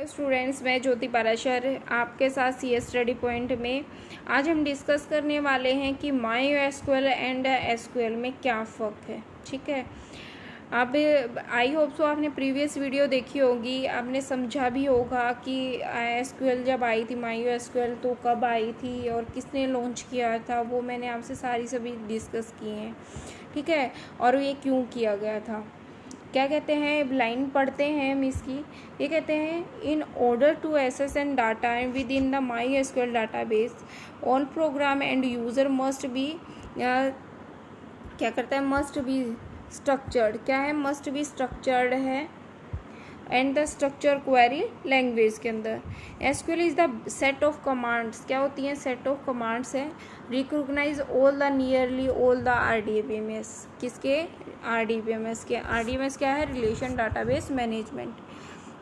Hello students, मैं ज्योति पाराशर आपके साथ CS स्टडी पॉइंट में आज हम डिस्कस करने वाले हैं कि MySQL एंड SQL में क्या फ़र्क है। ठीक है, अब आई होप सो आपने प्रीवियस वीडियो देखी होगी, आपने समझा भी होगा कि SQL जब आई थी MySQL तो कब आई थी और किसने लॉन्च किया था, वो मैंने आपसे सभी डिस्कस किए हैं। ठीक है, और ये क्यों किया गया था। क्या कहते हैं, लाइन पढ़ते हैं हम इसकी। ये कहते हैं in order to access and data within the MySQL database all program and user must be क्या करता है, मस्ट बी स्ट्रक्चर्ड। क्या है, मस्ट बी स्ट्रक्चर्ड है and the structure query language के अंदर। SQL is the set of commands. क्या होती हैं, सेट ऑफ कमांड्स है। Recognise all the nearly all the RDBMS। किसके, RDBMS के। RDBMS क्या है, रिलेशन डाटाबेस मैनेजमेंट।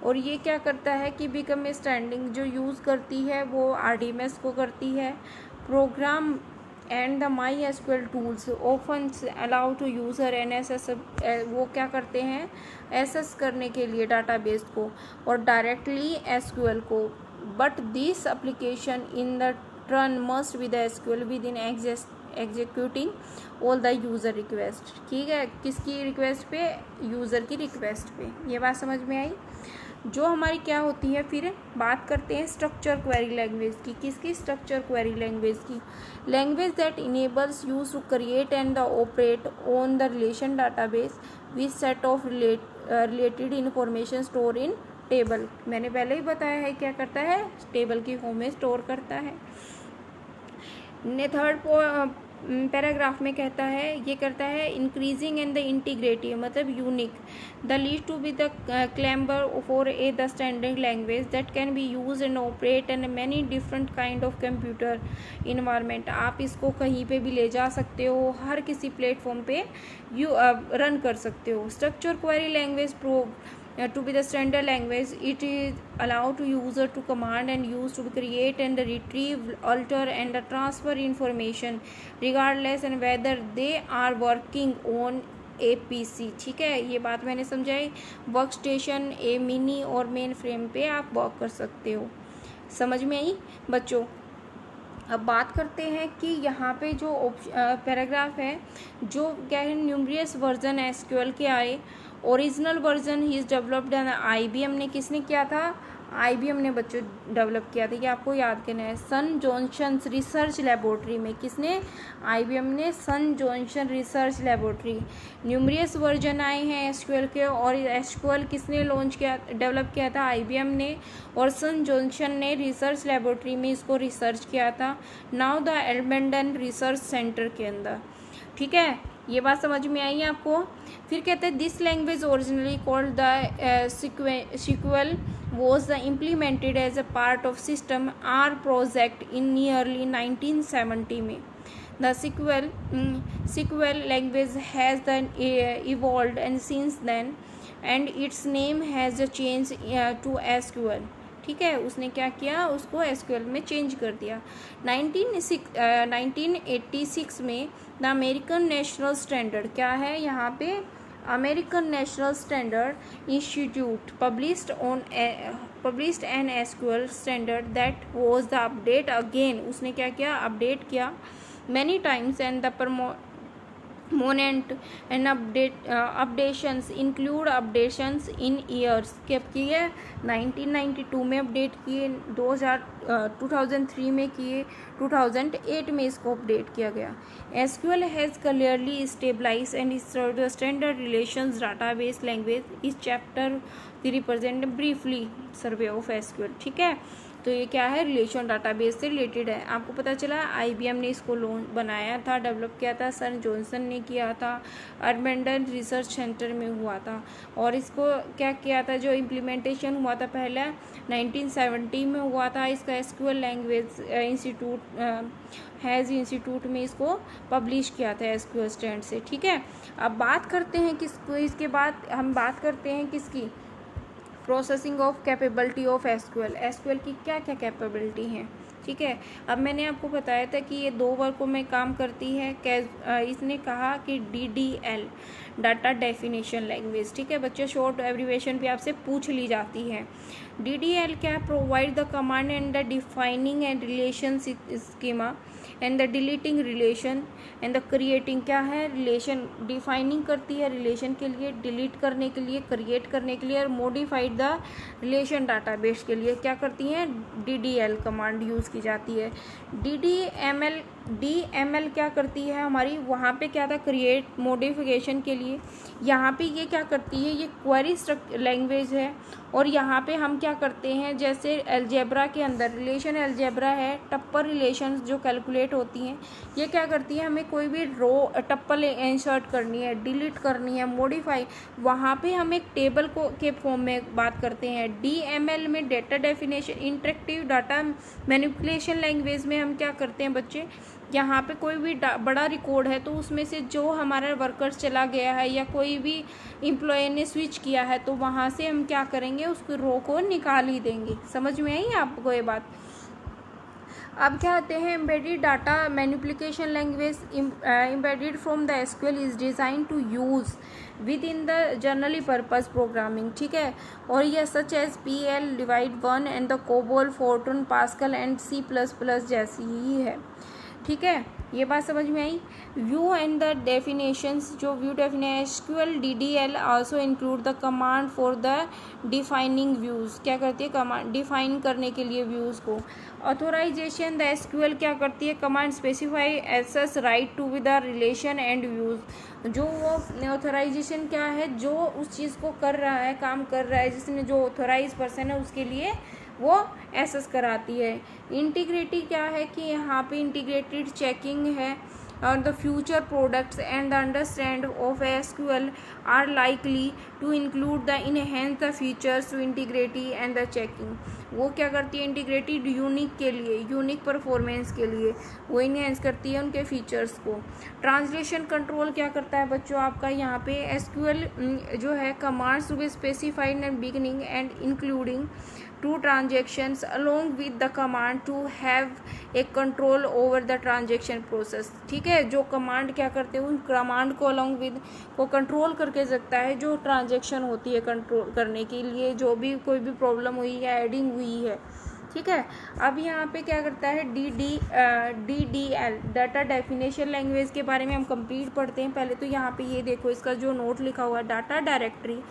और ये क्या करता है कि बिकम ए स्टैंडिंग जो यूज़ करती है वो RDBMS को करती है। Program and the MySQL tools often allow to user an as वो क्या करते हैं, एसेस करने के लिए डाटाबेस को और डायरेक्टली SQL को। But this application in the turn must be the SQL with in executing all the user request. ठीक है, किसकी रिक्वेस्ट पे, यूज़र की रिक्वेस्ट पे। ये बात समझ में आई। जो हमारी क्या होती है, फिर बात करते हैं स्ट्रक्चर क्वेरी लैंग्वेज की। किसकी, स्ट्रक्चर क्वेरी लैंग्वेज की। Language that enables use to create and the operate on the relation database with set of related information store in table. मैंने पहले ही बताया है क्या करता है, टेबल की फॉर्म में स्टोर करता है। थर्ड पैराग्राफ में कहता है, ये करता है इंक्रीजिंग एंड द इंटीग्रेटिव मतलब unique the lead to be the clamour for a the standard language that can be use and operate and many different kind of computer environment. आप इसको कहीं पे भी ले जा सकते हो, हर किसी प्लेटफॉर्म पे रन कर सकते हो। Structure query language to be the standard language, it is allowed to user to command and use to create and retrieve, alter and transfer information regardless and whether they are working on a PC। ठीक है, ये बात मैंने समझाई। Work station, ए mini और main frame पे आप work कर सकते हो। समझ में आई बच्चों। अब बात करते हैं कि यहाँ पे जो पैराग्राफ है, जो क्या है, न्यूमरियस वर्जन SQL के आए। Original version he is developed IBM ने, किसने किया था, IBM ने बच्चों डेवलप किया था। ये आपको याद करना है। सन जॉनसन रिसर्च लेबोरेटरी में, किसने, IBM ने, San Johnson research laboratory. Numerous version आए हैं SQL के और SQL किसने लॉन्च किया, डेवलप किया था, IBM ने और सन जॉनसन ने रिसर्च लेबोरेटरी में इसको रिसर्च किया था। नाउ द एल्बेंडन रिसर्च सेंटर के अंदर। ठीक है, ये बात समझ में आई है आपको। फिर कहते हैं this language originally called the SQL was implemented as a part of system R project in nearly 1970 में। The SQL language has then evolved and since then and its name has changed to SQL। ठीक है, उसने क्या किया, उसको SQL में change कर दिया। 1986 में द अमेरिकन नेशनल स्टैंडर्ड, क्या है यहाँ पे, American National Standard Institute published an SQL standard that was the update again. उसने क्या किया, अपडेट किया many times and the moment and updations include updations in years. कब किए, 1992 में अपडेट किए, 2003 में किए, 2008 में इसको अपडेट किया गया। SQL has clearly stabilise and standard relations database language. इस चैप्टर की represent briefly survey of SQL। ठीक है, तो ये क्या है, रिलेशन डाटाबेस से रिलेटेड है। आपको पता चला IBM ने इसको बनाया था, डेवलप किया था, सन जॉनसन ने किया था, अर्बेंडन रिसर्च सेंटर में हुआ था। और इसको क्या किया था, जो इम्प्लीमेंटेशन हुआ था पहले 1970 में हुआ था। इसका SQL लैंग्वेज इंस्टीट्यूट में इसको पब्लिश किया था SQL स्टैंड से। ठीक है, अब बात करते हैं किसको, इसके बाद हम बात करते हैं किसकी, processing of capability of SQL। SQL की क्या क्या कैपेबिलिटी हैं, ठीक है। अब मैंने आपको बताया था कि ये 2 वर्कों में काम करती है। इसने कहा कि DDL, डाटा डेफिनेशन लैंग्वेज, ठीक है बच्चों, शॉर्ट एब्रीविएशन भी आपसे पूछ ली जाती है। DDL क्या, provide the command and the defining and relation schema and the deleting relation and the creating, क्या है, रिलेशन डिफाइनिंग करती है रिलेशन के लिए, डिलीट करने के लिए, क्रिएट करने के लिए, और मॉडिफाइड द रिलेशन डाटाबेस के लिए क्या करती हैं, DDL कमांड यूज़ की जाती है। DML क्या करती है हमारी, वहाँ पे क्या था, क्रिएट मॉडिफिकेशन के लिए। यहाँ पे ये क्या करती है, ये क्वेरी लैंग्वेज है। और यहाँ पे हम क्या करते हैं, जैसे अलजेब्रा के अंदर रिलेशन अलजेब्रा है, टप्पल रिलेशन जो कैलकुलेट होती हैं, ये क्या करती है, हमें कोई भी रो टप्पल इंसर्ट करनी है, डिलीट करनी है, मॉडिफाई, वहाँ पे हम एक टेबल को के फॉर्म में बात करते हैं। DML में data definition, interactive data manipulation language में हम क्या करते हैं बच्चे, यहाँ पे कोई भी बड़ा रिकॉर्ड है तो उसमें से जो हमारा वर्कर्स चला गया है या कोई भी एम्प्लॉय ने स्विच किया है तो वहाँ से हम क्या करेंगे, उसको रो को निकाल ही देंगे। समझ में आई आपको ये बात। अब क्या आते हैं, embedded data manipulation language. Embedded from the SQL is design to use within the generally purpose programming, ठीक है। और यह such as PL divide 1 and the COBOL, Fortran, Pascal and C++ जैसी ही है, ठीक है। ये बात समझ में आई। व्यू एंड द डेफिनेशंस, जो view definition SQL DDL also include the command for the defining views, क्या करती है, कमांड डिफाइन करने के लिए व्यूज़ को। ऑथोराइजेशन, द SQL क्या करती है, command specify access right to with the relation and views. जो वो ऑथोराइजेशन क्या है, जो उस चीज़ को कर रहा है, काम कर रहा है, जिसने जो ऑथोराइज पर्सन है उसके लिए वो एसेस कराती है। इंटीग्रिटी क्या है कि यहाँ पे इंटीग्रेटेड चेकिंग है और the future products and the understand of SQL are likely to include the enhance the features to integrity and the checking. वो क्या करती है, इंटीग्रेटेड यूनिक के लिए, यूनिक परफॉर्मेंस के लिए वो इनहेंस करती है उनके फीचर्स को। ट्रांसलेशन कंट्रोल क्या करता है बच्चों आपका, यहाँ पे SQL जो है commands to be specified and beginning and including two transactions along with the command to have a control over the transaction process, ठीक है। जो कमांड क्या करते हैं, उन कमांड को along with को कंट्रोल करके सकता है जो ट्रांजेक्शन होती है, कंट्रोल करने के लिए जो भी कोई भी प्रॉब्लम हुई है, एडिंग हुई है, ठीक है। अब यहाँ पे क्या करता है, DDL डाटा डेफिनेशन लैंग्वेज के बारे में हम कंप्लीट पढ़ते हैं। पहले तो यहाँ पे ये देखो, इसका जो नोट लिखा हुआ है, data directory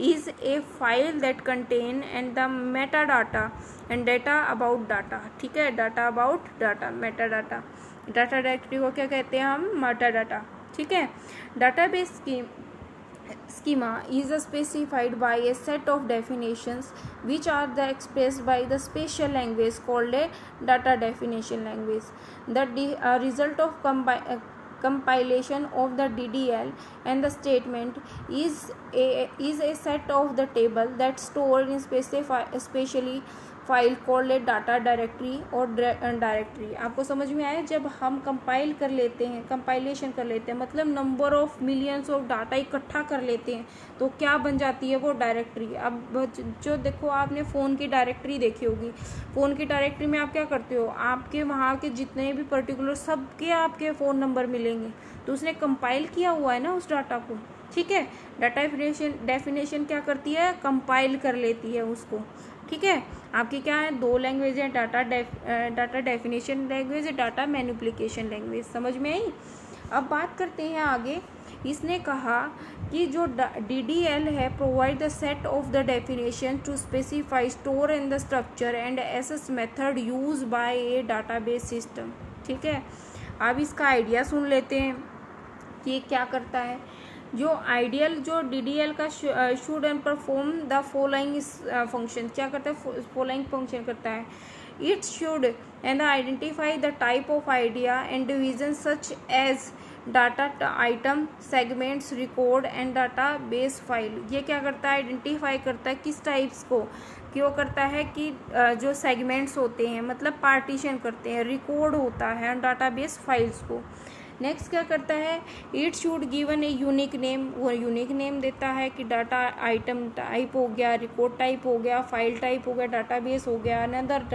is a file that contain and the Meta data and data about data, ठीक है। Data about data, Meta data, data directory को क्या कहते हैं हम, मेटा डाटा, ठीक है। Database schema is specified by a set of definitions which are expressed by the special language called a data definition language. The result of compilation of the DDL and the statement is a set of the table that stored in specially file called है data directory और directory. आपको समझ में आया, जब हम compile कर लेते हैं, कंपाइलेशन कर लेते हैं, मतलब number of millions of data इकट्ठा कर लेते हैं तो क्या बन जाती है वो डायरेक्टरी। अब जो देखो, आपने फ़ोन की डायरेक्टरी देखी होगी, फ़ोन की डायरेक्टरी में आप क्या करते हो, आपके वहाँ के जितने भी पर्टिकुलर सबके आपके फ़ोन नंबर मिलेंगे, तो उसने कंपाइल किया हुआ है ना उस डाटा को, ठीक है। डाटा डेफिनेशन क्या करती है, कंपाइल कर लेती है उसको, ठीक है। आपकी क्या है, 2 लैंग्वेज है, data definition language, data manipulation language. समझ में आई। अब बात करते हैं आगे। इसने कहा कि जो DDL है, provide the set of the definition to specify, store and the structure and access method use by a database system, ठीक है। अब इसका आइडिया सुन लेते हैं कि ये क्या करता है। जो आइडियल जो DDL का should and perform the following function, क्या करता है, फॉलोइंग फंक्शन करता है। It should and identify the type of idea and division such as data item, segments, record and database file. ये क्या करता है, आइडेंटिफाई करता है किस टाइप्स को, क्यों करता है कि जो सेगमेंट्स होते हैं मतलब पार्टीशन करते हैं, रिकॉर्ड होता है डाटा बेस फाइल्स को। नेक्स्ट क्या करता है, it should given a unique name, वो यूनिक नेम देता है कि डाटा आइटम टाइप हो गया, रिकॉर्ड टाइप हो गया, फाइल टाइप हो गया, डाटाबेस हो गया, अनदर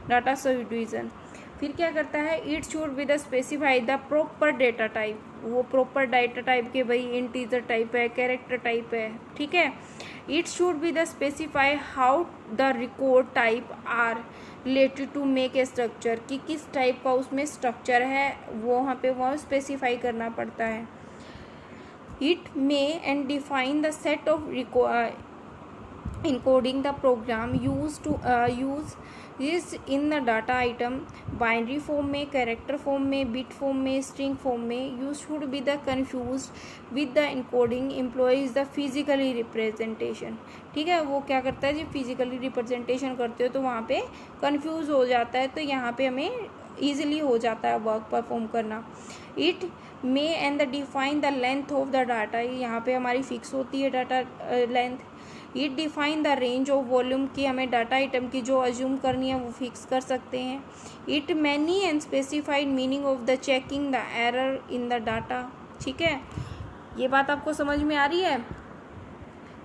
डाटा सब डिवीजन। फिर क्या करता है, it should be the specify the proper data type, वो प्रॉपर डाटा टाइप के भाई इंटीजर टाइप है, कैरेक्टर टाइप है, ठीक है। It should be the specify how the record type are related to make a structure, कि किस type का उसमें स्ट्रक्चर है वो वहाँ पे वह स्पेसिफाई करना पड़ता है। It may and define the set of encoding the program use is in the data item binary form में, character form में, bit form में, string form में। You should be the confused with the encoding employs the physically representation, ठीक है। वो क्या करता है, जब फिजिकली रिप्रेजेंटेशन करते हो तो वहाँ पे कंफ्यूज हो जाता है, तो यहाँ पे हमें ईजिली हो जाता है वर्क परफॉर्म करना। It may and the define the length of the data, यहाँ पे हमारी फिक्स होती है data length. It define the range of volume, की हमें डाटा आइटम की जो अज्यूम करनी है वो फिक्स कर सकते हैं। It many and specified meaning of the checking the error in the data, ठीक है। ये बात आपको समझ में आ रही है।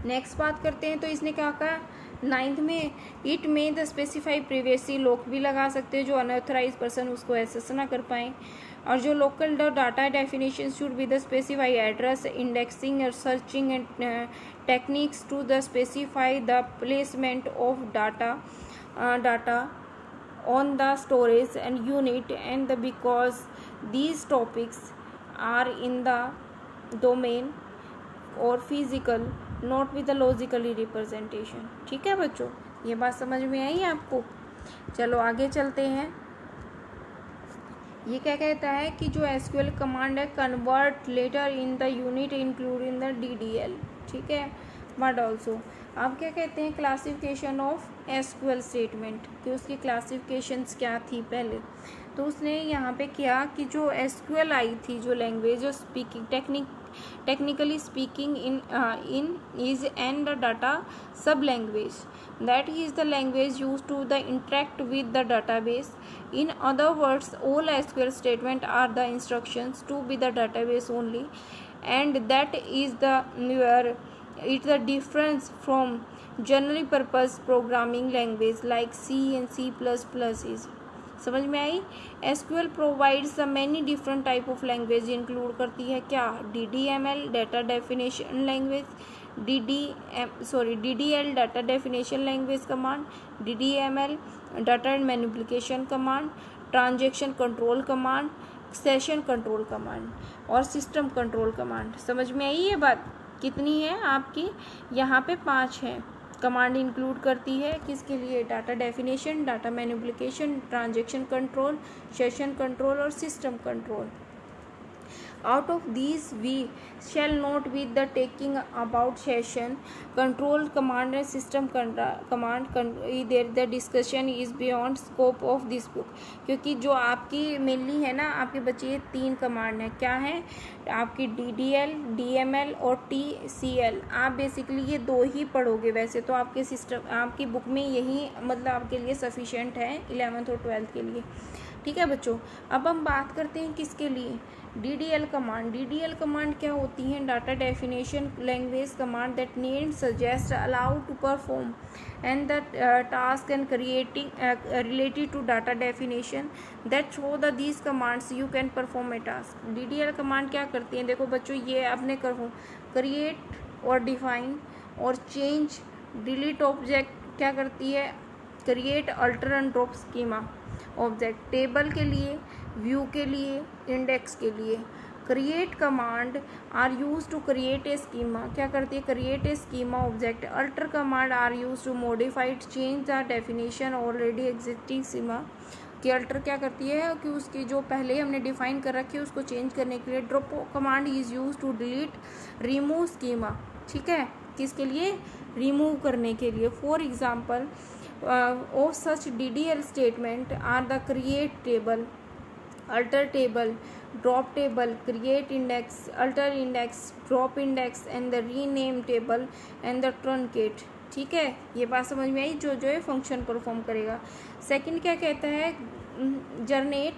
नेक्स्ट बात करते हैं, तो इसने क्या कहा 9th में, इट में द स्पेसिफाई प्रीवियसली लॉक भी लगा सकते हैं जो अनऑथराइज पर्सन उसको एक्सेस ना कर पाए। और जो local data definition should be the specify address, indexing और searching and techniques to the specify the placement of data on the storage and unit and the because these topics are in the domain or physical not with the logically representation, ठीक है बच्चों, ये बात समझ में आई आपको। चलो आगे चलते हैं। ये क्या कहता है कि जो एसक्यूएल कमांड है, convert later in the unit include in the DDL, ठीक है, बट ऑल्सो। अब क्या कहते हैं, क्लासिफिकेशन ऑफ एसक्यूएल स्टेटमेंट, कि उसकी क्लासिफिकेशंस क्या थी पहले। तो उसने यहाँ पे किया कि जो एसक्यूएल आई थी, जो language of speaking technically speaking in is and the data सब language that is the language used to the interact with the database. In other words, all SQL statements are the instructions to be the database only, and that is the where it's the difference from general purpose programming language like C and C++ is। समझ में आई। SQL provides the many different type of language, include करती है क्या, DDML data definition language, DDL data definition language command, DDML data and manipulation command, transaction control command, session control command और system control command. समझ में आई ये बात। कितनी है आपकी, यहाँ पे 5 है कमांड इंक्लूड करती है, किसके लिए, data definition, data manipulation, transaction control, session control और system control. Out of these we shall not be the taking about session control command and system command the discussion is beyond scope of this book, क्योंकि जो आपकी mainly है ना आपके बच्चे, ये 3 command है, क्या है आपकी, DDL, DML और TCL। आप बेसिकली ये 2 ही पढ़ोगे, वैसे तो आपके सिस्टम आपकी बुक में यही मतलब आपके लिए सफिशिएंट है 11th और 12th के लिए, ठीक है बच्चों। अब हम बात करते हैं किसके लिए, DDL कमांड। DDL कमांड क्या होती है, data definition language command that need suggest allow to perform and the task and creating related to data definition that through the these commands you can perform a task. DDL command क्या करती है, देखो बच्चों, ये अपने create और define और change, delete object क्या करती है, create, alter and drop schema object, table के लिए, व्यू के लिए, इंडेक्स के लिए। Create command are use to create a schema, क्या करती है, create a schema object. Alter command are use to modified change the definition already existing schema, कि अल्टर क्या करती है कि उसकी जो पहले हमने डिफाइन कर रखी है उसको चेंज करने के लिए। Drop command is use to delete remove schema, ठीक है, किसके लिए, रिमूव करने के लिए। For example of such DDL statement are the create table, alter table, drop table, create index, alter index, drop index and the rename table and the truncate, ठीक है। ये बात समझ में आई, जो है फंक्शन परफॉर्म करेगा। सेकंड क्या कहता है, generate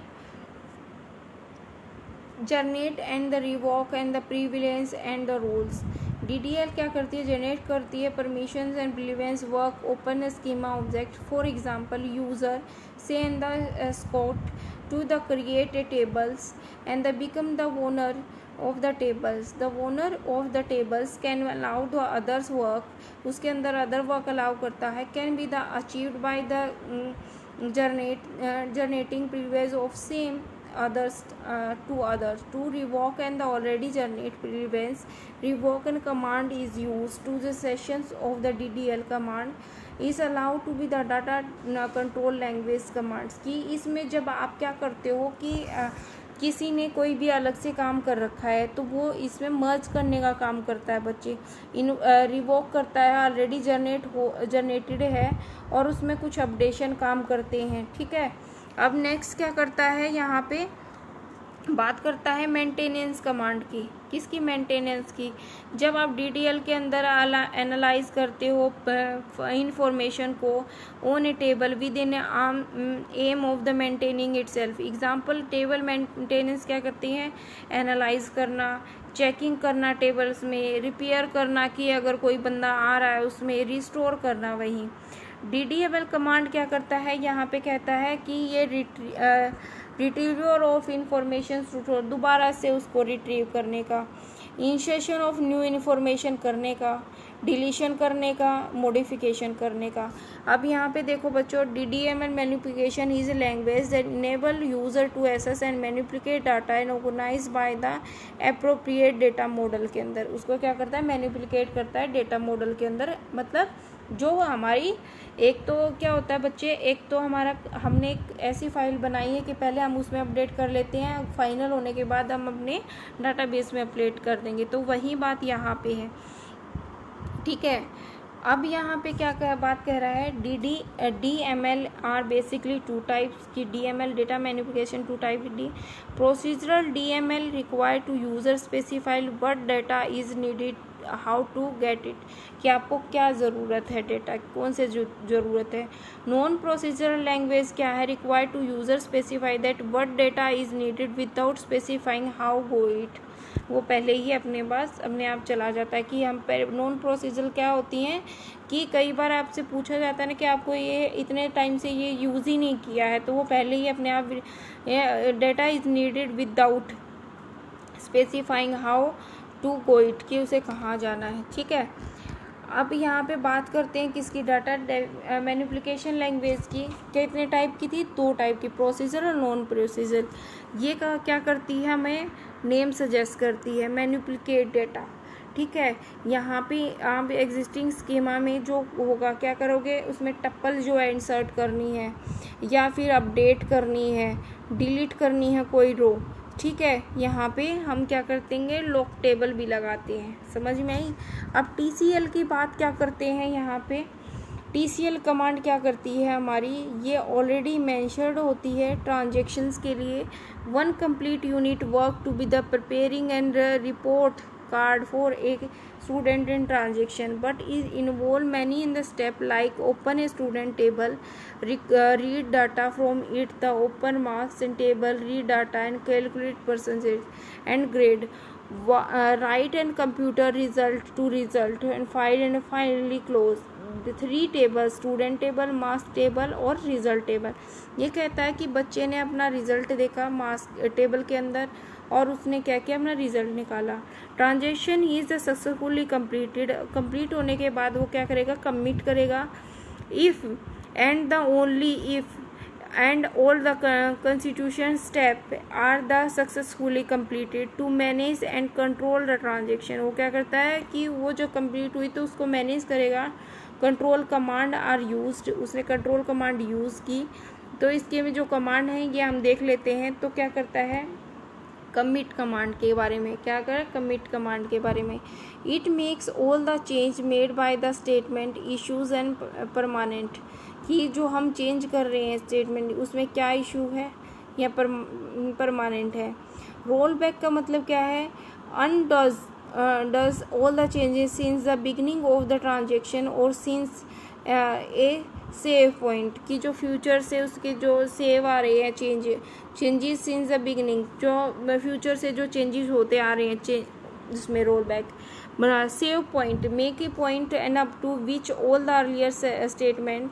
generate and the revoke and the privileges and the rules. DDL क्या करती है, जनरेट करती है permissions and privileges work upon schema object. For example user से in the scope to the create a tables and the become the owner of the tables. The owner of the tables can allow the others work, उसके अंदर other work allow करता है, can be the achieved by the generating privilege of same others to others. To revoke and the already generate privilege, revoke and command is used to the sessions of the DDL command is allowed to be the data control language commands। कि इसमें जब आप क्या करते हो कि किसी ने कोई भी अलग से काम कर रखा है तो वो इसमें मर्ज करने का काम करता है बच्चे, रिवोक करता है, ऑलरेडी जनरेटेड है और उसमें कुछ अपडेशन काम करते हैं। ठीक है, अब नेक्स्ट क्या करता है, यहाँ पे बात करता है मेंटेनेंस कमांड की। किसकी, मेंटेनेंस की। जब आप DDL के अंदर एनालाइज करते हो इंफॉर्मेशन को on a table with in M of the maintaining itself. Example, table maintenance क्या करती हैं, एनालाइज करना, चेकिंग करना टेबल्स में, रिपेयर करना कि अगर कोई बंदा आ रहा है उसमें, रिस्टोर करना। वहीं DDL कमांड क्या करता है, यहाँ पे कहता है कि ये रिट्रीवर ऑफ इंफॉर्मेशन, दोबारा से उसको रिट्रीव करने का, इंसर्शन ऑफ न्यू इन्फॉर्मेशन करने का, डिलीशन करने का, मॉडिफिकेशन करने का। अब यहाँ पे देखो बच्चों, DDML manipulation is a language that enable user to access and manipulate data and organise by the appropriate data model के अंदर। उसको क्या करता है, मैनिपुलेट करता है डेटा मॉडल के अंदर। मतलब जो हमारी एक तो क्या होता है बच्चे, एक तो हमारा हमने एक ऐसी फाइल बनाई है कि पहले हम उसमें अपडेट कर लेते हैं, फाइनल होने के बाद हम अपने डाटाबेस में अपडेट कर देंगे, तो वही बात यहाँ पे है। ठीक है, अब यहाँ पे क्या बात कह रहा है, DML are basically two types की। DML data manipulation two type D. Procedural DML require to user specified what data is needed, how to get it, कि आपको क्या ज़रूरत है, डेटा कौन से ज़रूरत है। नॉन प्रोसीजरल लैंग्वेज क्या है, require to user specify that what data is needed without specifying how go it. वो पहले ही अपने आप चला जाता है कि हम नॉन प्रोसीजरल क्या होती हैं कि कई बार आपसे पूछा जाता है ना कि आपको ये इतने टाइम से ये यूज़ ही नहीं किया है, तो वो पहले ही अपने आप data is needed without specifying how to go it, कि उसे कहाँ जाना है। ठीक है, अब यहाँ पे बात करते हैं किसकी, डाटा मैनिपुलेशन लैंग्वेज की। कितने टाइप की थी, 2 टाइप की, प्रोसीजर और नॉन प्रोसीजर। ये क्या करती है, हमें नेम सजेस्ट करती है, मैनिपुलेट डेटा। ठीक है, यहाँ पे आप एग्जिस्टिंग स्कीमा में जो होगा क्या करोगे, उसमें टप्पल जो है इंसर्ट करनी है या फिर अपडेट करनी है, डिलीट करनी है कोई रो। ठीक है, यहाँ पे हम क्या करते हैं, लॉक टेबल भी लगाते हैं। समझ में आई। अब TCL की बात क्या करते हैं, यहाँ पे TCL कमांड क्या करती है हमारी, ये ऑलरेडी मेंशन्ड होती है ट्रांजेक्शन्स के लिए। 1 complete unit work to be the preparing and report card for a student in transaction but is involve many in the step like open a student table, read data from it, the open marks in table, read data and calculate percentage and grade, write and computer result to result and file and finally close the 3 tables, student table, marks table और result table। ये कहता है कि बच्चे ने अपना result देखा marks table के अंदर और उसने क्या किया, अपना रिजल्ट निकाला। ट्रांजेक्शन इज सक्सेसफुली कंप्लीट होने के बाद वो क्या करेगा, कमिट करेगा। If and the only if and all the constitution step are the successfully completed to manage and control the transaction. वो क्या करता है कि वो जो कंप्लीट हुई तो उसको मैनेज करेगा। कंट्रोल कमांड आर यूज्ड, उसने कंट्रोल कमांड यूज़ की। तो इसके में जो कमांड है ये हम देख लेते हैं। तो क्या करता है, कमिट कमांड के बारे में क्या करें, कमिट कमांड के बारे में। It makes all the change made by the statement issues and permanent, कि जो हम चेंज कर रहे हैं स्टेटमेंट उसमें क्या इशू है या परमानेंट है। रोल बैक का मतलब क्या है, does all the changes since the beginning of the transaction or since a save point की जो फ्यूचर से उसके जो सेव आ रहे हैं चेंजेस सिंस द बिगिनिंग, जो फ्यूचर से जो चेंजेस होते आ रहे हैं जिसमें रोल बैक बना। Save point make a point and up to which all the earlier statement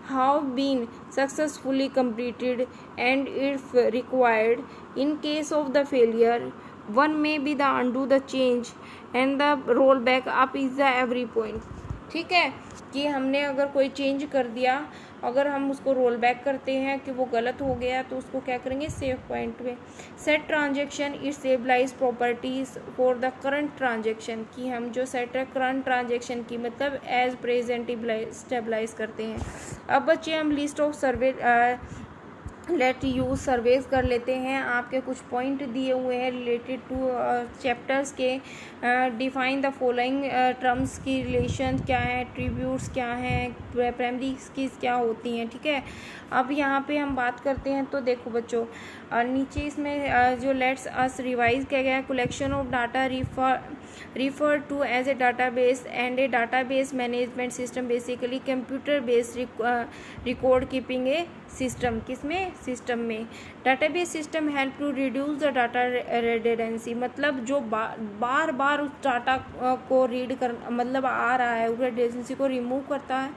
have been successfully completed, and if required, in case of the failure, one may be the undo the change and the roll back up is the every point। ठीक है कि हमने अगर कोई change कर दिया, अगर हम उसको रोल बैक करते हैं कि वो गलत हो गया, तो उसको क्या करेंगे, सेव पॉइंट में। Set transaction it stabilize properties for the current transaction, कि हम जो सेट है करंट ट्रांजेक्शन की मतलब एज प्रेजेंट स्टेबलाइज करते हैं। अब बच्चे हम list of survey let use surveys कर लेते हैं। आपके कुछ पॉइंट दिए हुए हैं रिलेटेड टू चैप्टर्स के। डिफाइन द फॉलोइंग टर्म्स की रिलेशन क्या है, एट्रीब्यूट्स क्या हैं, प्राइमरी कीज क्या होती हैं। ठीक है, अब यहाँ पे हम बात करते हैं तो देखो बच्चों, नीचे इसमें जो लेट्स अस रिवाइज किया गया है, collection of data refer to as a database and a database management system basically computer based record keeping a system। किसमें, सिस्टम में। database system help to reduce the data redundancy, मतलब जो बार बार उस data को read कर मतलब आ रहा है, उस redundancy को रिमूव करता है।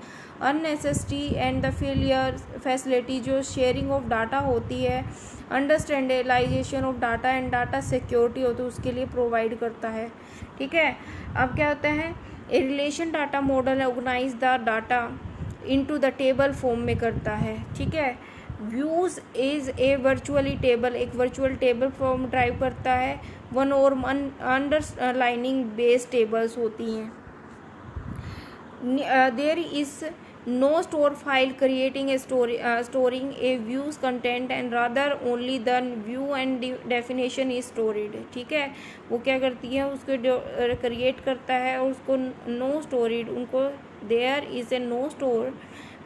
unnecessary and the failure facility, जो शेयरिंग ऑफ डाटा होती है, अंडरस्टैंडलाइजेशन of data and data security होती है, उसके लिए प्रोवाइड करता है। ठीक है, अब क्या होता है, a relation data model organise the data into the table form में करता है। ठीक है, views is a virtually table, एक वर्चुअल टेबल फॉर्म ड्राइव करता है। वन और अंडरलाइनिंग बेस टेबल्स होती हैं। There is no store file creating a storing a views content and rather only the view and definition is stored। ठीक है, वो क्या करती है, उसको क्रिएट करता है और उसको no stored, उनको there is a no store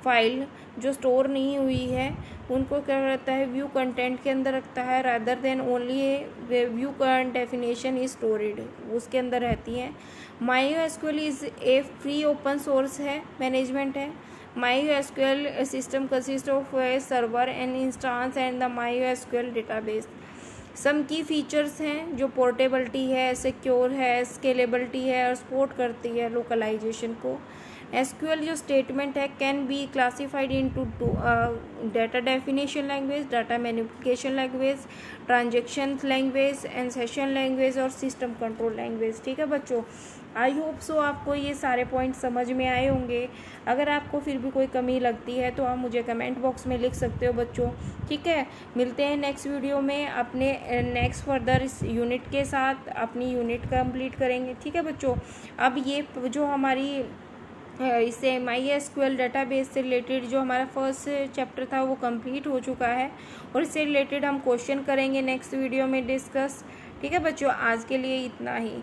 file जो स्टोर नहीं हुई है उनको क्या करता है, व्यू कंटेंट के अंदर रखता है, rather than only view definition is stored, उसके अंदर रहती है। MySQL is a free open source है, मैनेजमेंट है। MySQL system consist of a server and instance and the MySQL database. Some की फीचर्स हैं जो पोर्टेबिलिटी है, सिक्योर है, स्केलेबिलिटी है और सपोर्ट करती है लोकलाइजेशन को। SQL जो स्टेटमेंट है can be classified into data definition language, data manipulation language, transaction language and session language और सिस्टम कंट्रोल लैंग्वेज। ठीक है बच्चों, आई होप सो आपको ये सारे पॉइंट समझ में आए होंगे। अगर आपको फिर भी कोई कमी लगती है तो आप मुझे कमेंट बॉक्स में लिख सकते हो बच्चों। ठीक है, मिलते हैं नेक्स्ट वीडियो में अपने नेक्स्ट फर्दर इस यूनिट के साथ, अपनी यूनिट कंप्लीट करेंगे। ठीक है बच्चों, अब ये जो हमारी इससे MySQL डेटाबेस से रिलेटेड जो हमारा फर्स्ट चैप्टर था वो कंप्लीट हो चुका है और इससे रिलेटेड हम क्वेश्चन करेंगे नेक्स्ट वीडियो में डिस्कस। ठीक है बच्चों, आज के लिए इतना ही।